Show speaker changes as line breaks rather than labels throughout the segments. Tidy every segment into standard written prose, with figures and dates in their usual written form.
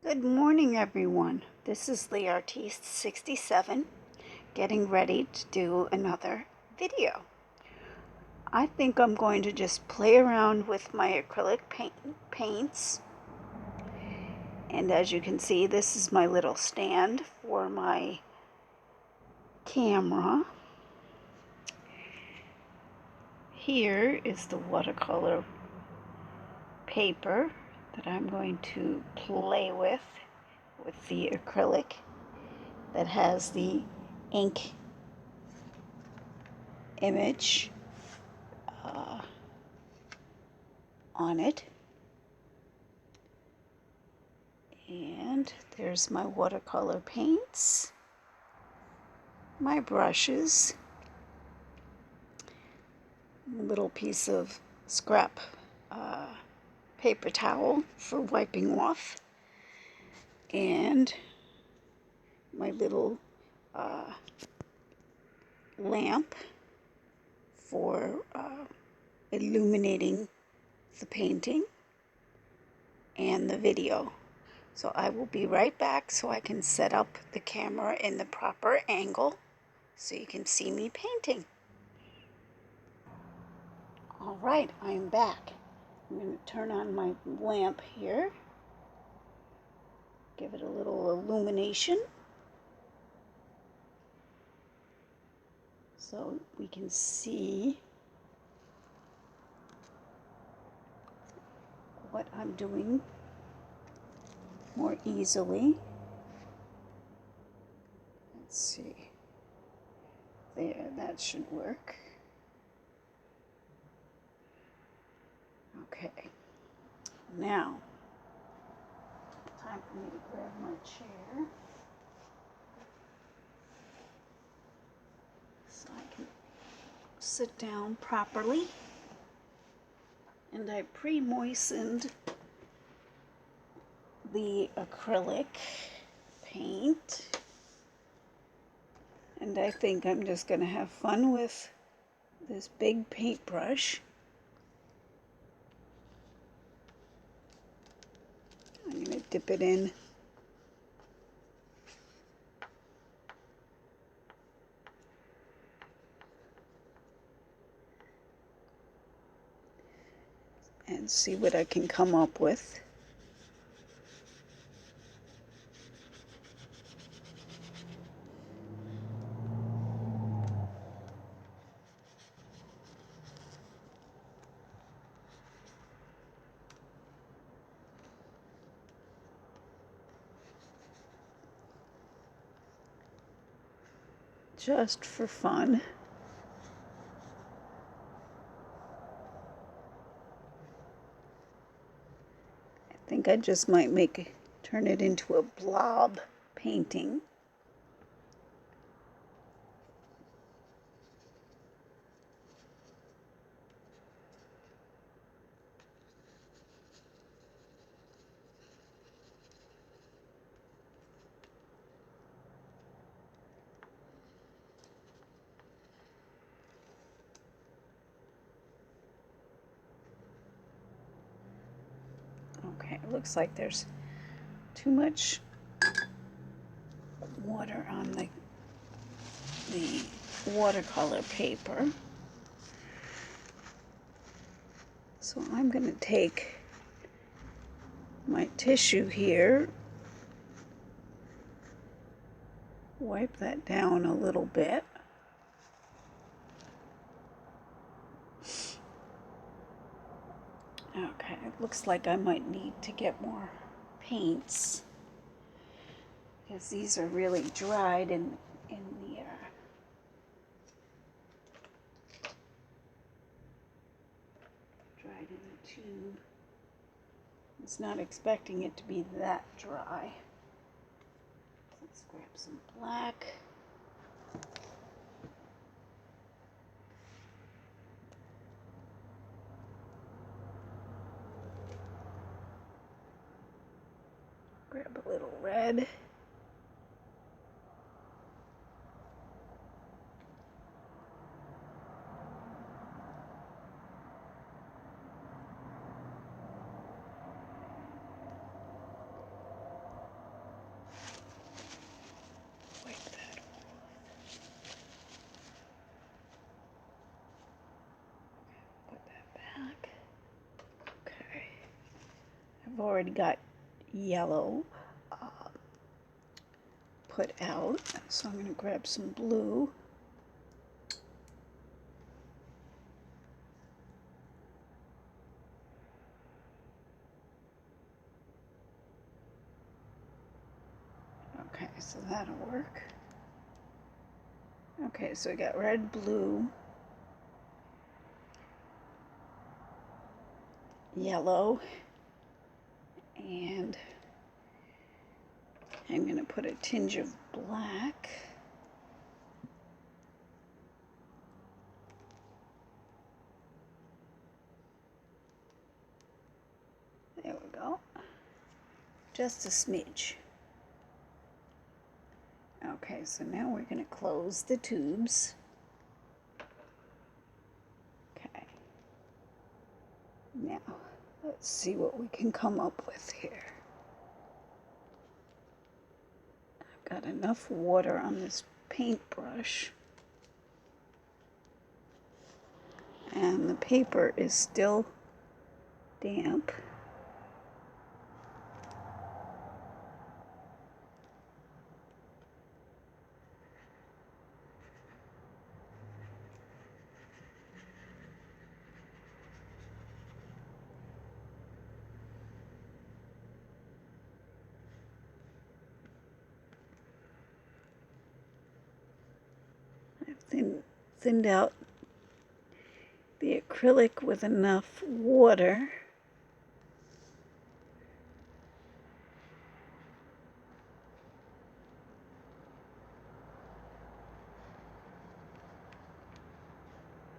Good morning, everyone. This is the Artiste 67 getting ready to do another video. I think I'm going to just play around with my acrylic paints. And as you can see, this is my little stand for my camera. Here is the watercolor paper that I'm going to play with the acrylic that has the ink image on it. And there's my watercolor paints, my brushes, a little piece of scrap paper towel for wiping off, and my little lamp for illuminating the painting and the video. So I will be right back so I can set up the camera in the proper angle so you can see me painting. All right, I'm back. I'm going to turn on my lamp here, give it a little illumination so we can see what I'm doing more easily. Let's see. There, that should work. Okay. Now, time for me to grab my chair so I can sit down properly. And I pre-moistened the acrylic paint, and I think I'm just going to have fun with this big paintbrush. I'm going to dip it in and see what I can come up with. Just for fun. I think I just might turn it into a blob painting. Okay, it looks like there's too much water on the watercolor paper. So I'm going to take my tissue here, wipe that down a little bit. Okay, it looks like I might need to get more paints because these are really dried in the tube. I was not expecting it to be that dry. Let's grab some black. Grab a little red. I've already got yellow put out, so I'm going to grab some blue. Okay, so that'll work. Okay, so we got red, blue, yellow, and I'm going to put a tinge of black. There we go. Just a smidge. Okay, so now we're going to close the tubes. Okay. Now, let's see what we can come up with here. I've got enough water on this paintbrush. And the paper is still damp. I've thinned out the acrylic with enough water.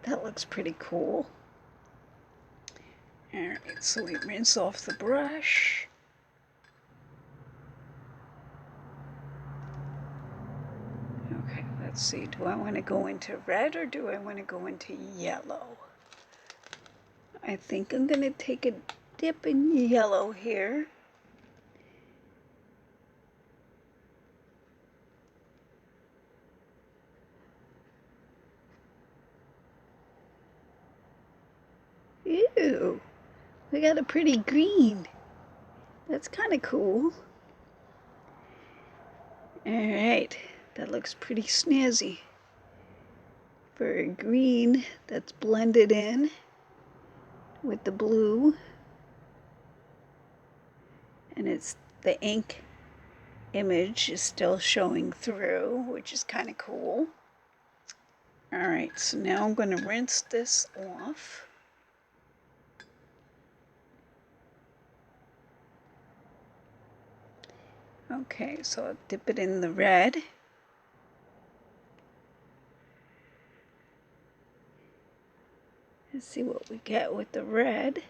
That looks pretty cool. Alright, so we rinse off the brush. Okay, let's see. Do I want to go into red or do I want to go into yellow? I think I'm going to take a dip in yellow here. Ew, we got a pretty green. That's kind of cool. Alright, that looks pretty snazzy. For a green that's blended in with the blue. And it's the ink image is still showing through, which is kind of cool. Alright, so now I'm going to rinse this off. Okay, so I'll dip it in the red. Let's see what we get with the red.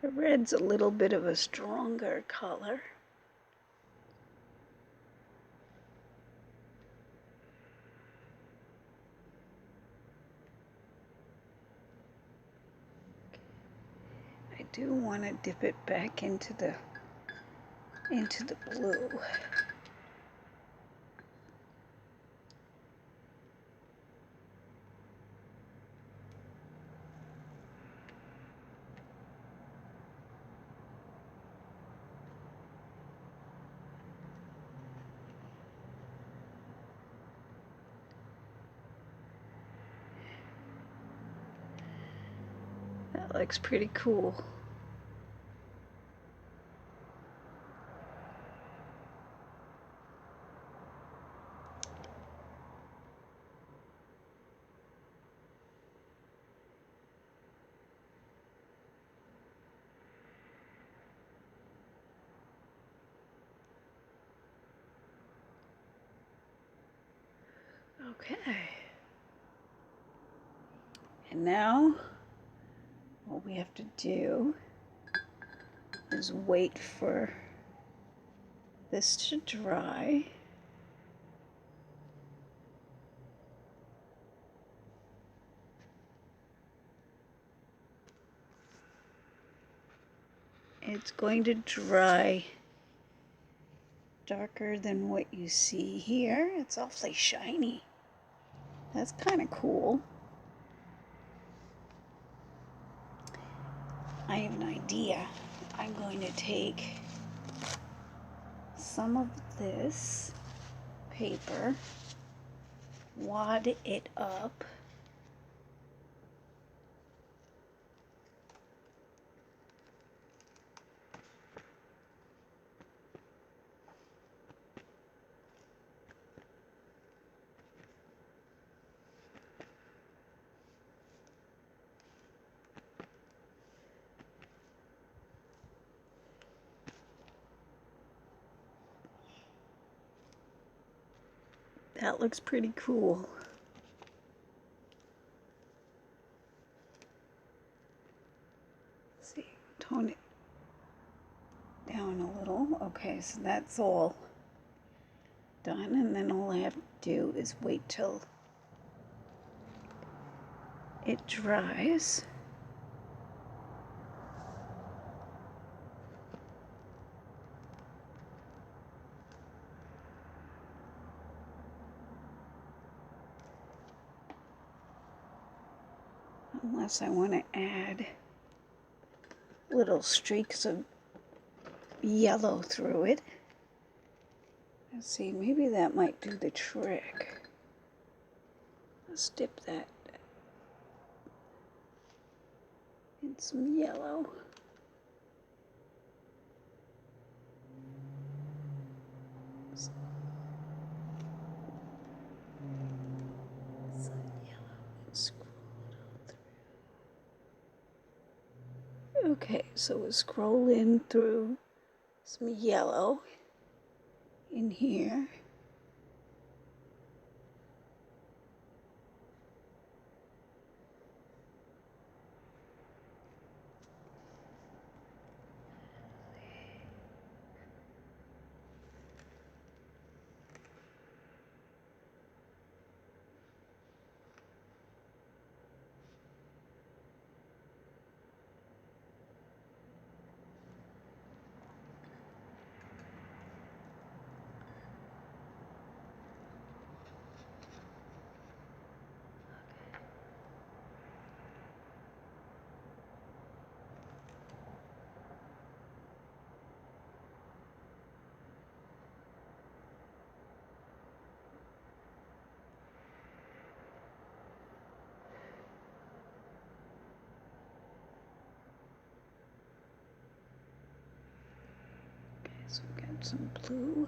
The red's a little bit of a stronger color. I do want to dip it back into the blue. That looks pretty cool. Okay. And now what we have to do is wait for this to dry. it's going to dry darker than what you see here. It's awfully shiny. That's kind of cool. I have an idea. I'm going to take some of this paper, wad it up, that looks pretty cool. Let's see, tone it down a little. Okay, so that's all done, and then all I have to do is wait till it dries. Unless I want to add little streaks of yellow through it. Let's see, maybe that might do the trick. Let's dip that in some yellow. Okay, so we'll scroll in through some yellow in here. So we've got some blue.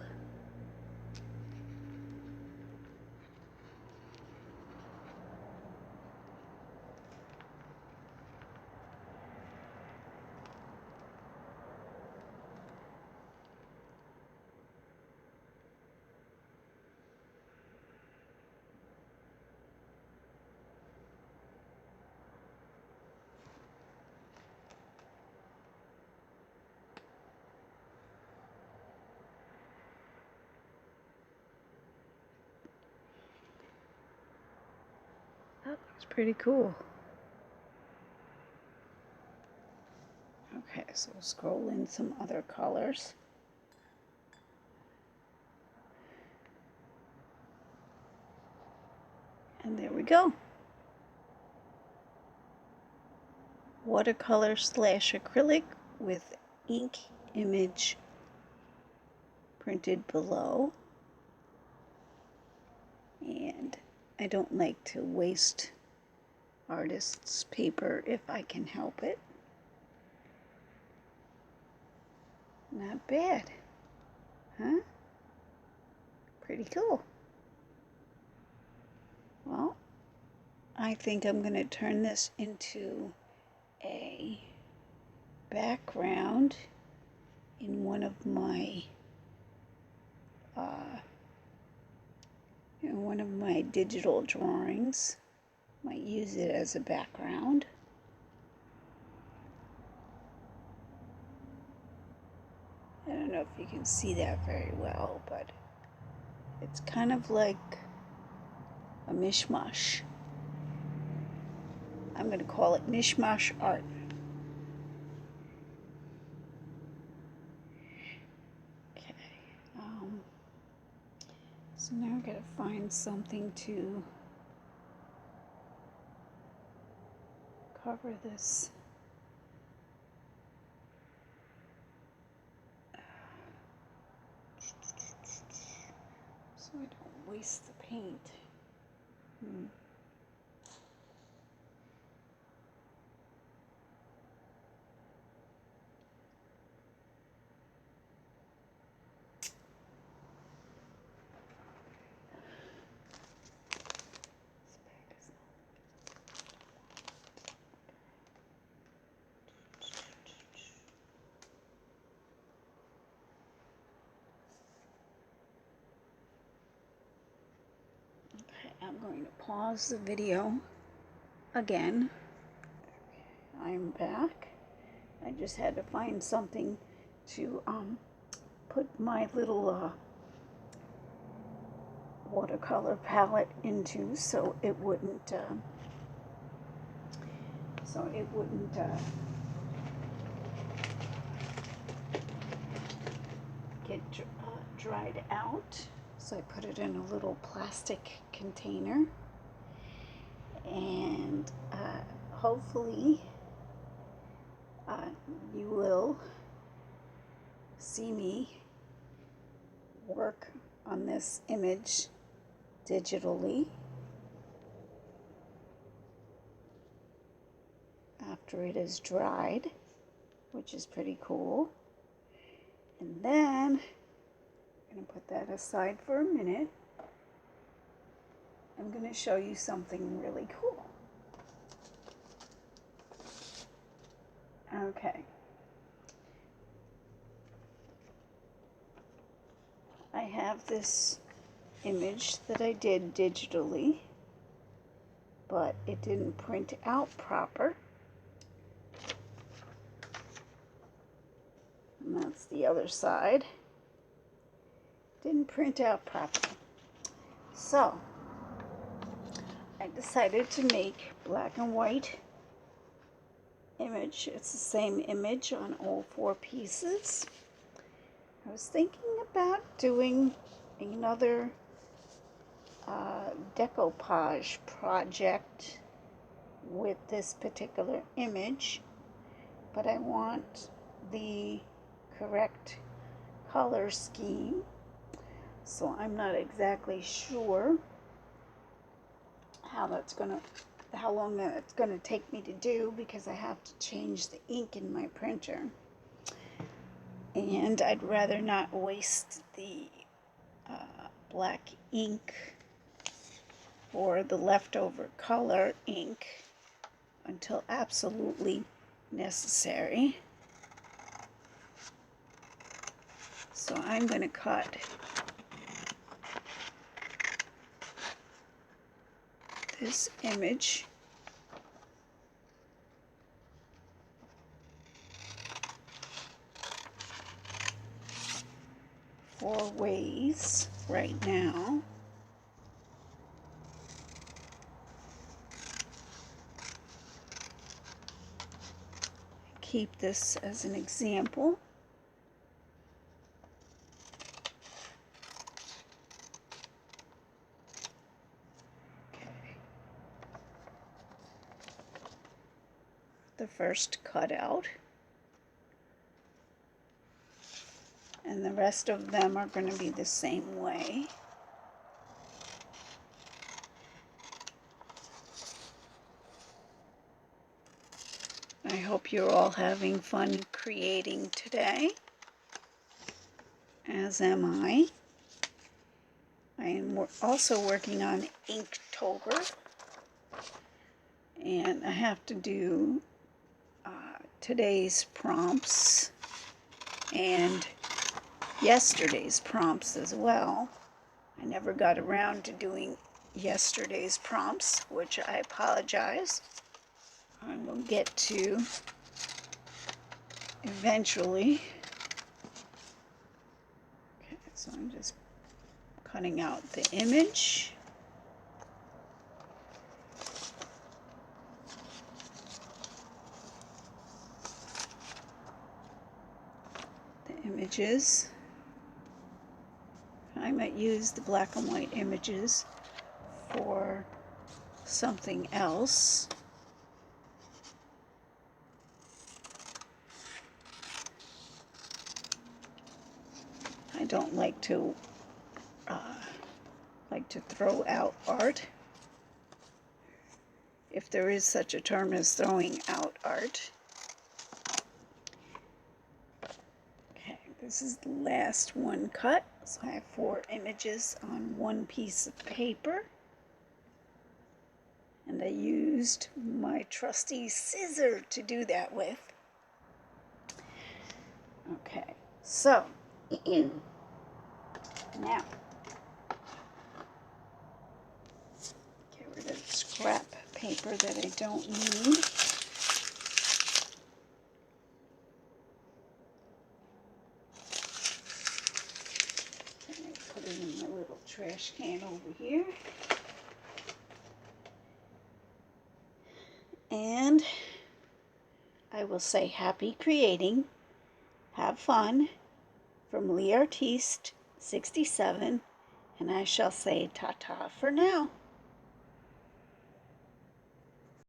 That looks pretty cool. Okay, so we'll scroll in some other colors. And there we go. Watercolor / acrylic with ink image printed below. And I don't like to waste artist's paper if I can help it. Not bad, huh? Pretty cool. Well, I think I'm going to turn this into a background in one of my digital drawings. Might use it as a background. I don't know if you can see that very well, but it's kind of like a mishmash. I'm going to call it mishmash art. So now I gotta find something to cover this. So I don't waste the paint. I'm going to pause the video again. I'm back. I just had to find something to put my little watercolor palette into so it wouldn't get dried out. So I put it in a little plastic container, and hopefully you will see me work on this image digitally after it is dried, which is pretty cool. And then I'm going to put that aside for a minute. I'm going to show you something really cool. Okay. I have this image that I did digitally, but it didn't print out proper. And that's the other side. Didn't print out properly. So I decided to make black and white image. It's the same image on all 4 pieces. I was thinking about doing another decoupage project with this particular image, but I want the correct color scheme, so I'm not exactly sure how long that's gonna take me to do, because I have to change the ink in my printer, and I'd rather not waste the black ink or the leftover color ink until absolutely necessary. So I'm going to cut this image four ways right now. Keep this as an example. Okay. The first cutout. And the rest of them are going to be the same way. I hope you're all having fun creating today, as am I. I am also working on Inktober, and I have to do today's prompts and yesterday's prompts as well. I never got around to doing yesterday's prompts, which I apologize. I will get to eventually. Okay, so I'm just cutting out the image. The images. I might use the black and white images for something else. I don't like to throw out art, if there is such a term as throwing out art. Okay, this is the last one cut, so I have 4 images on one piece of paper, and I used my trusty scissor to do that with. Okay, so now get rid of scrap paper that I don't need. Put it in my little trash can over here. And I will say happy creating, have fun, from Artist 67, and I shall say ta-ta for now.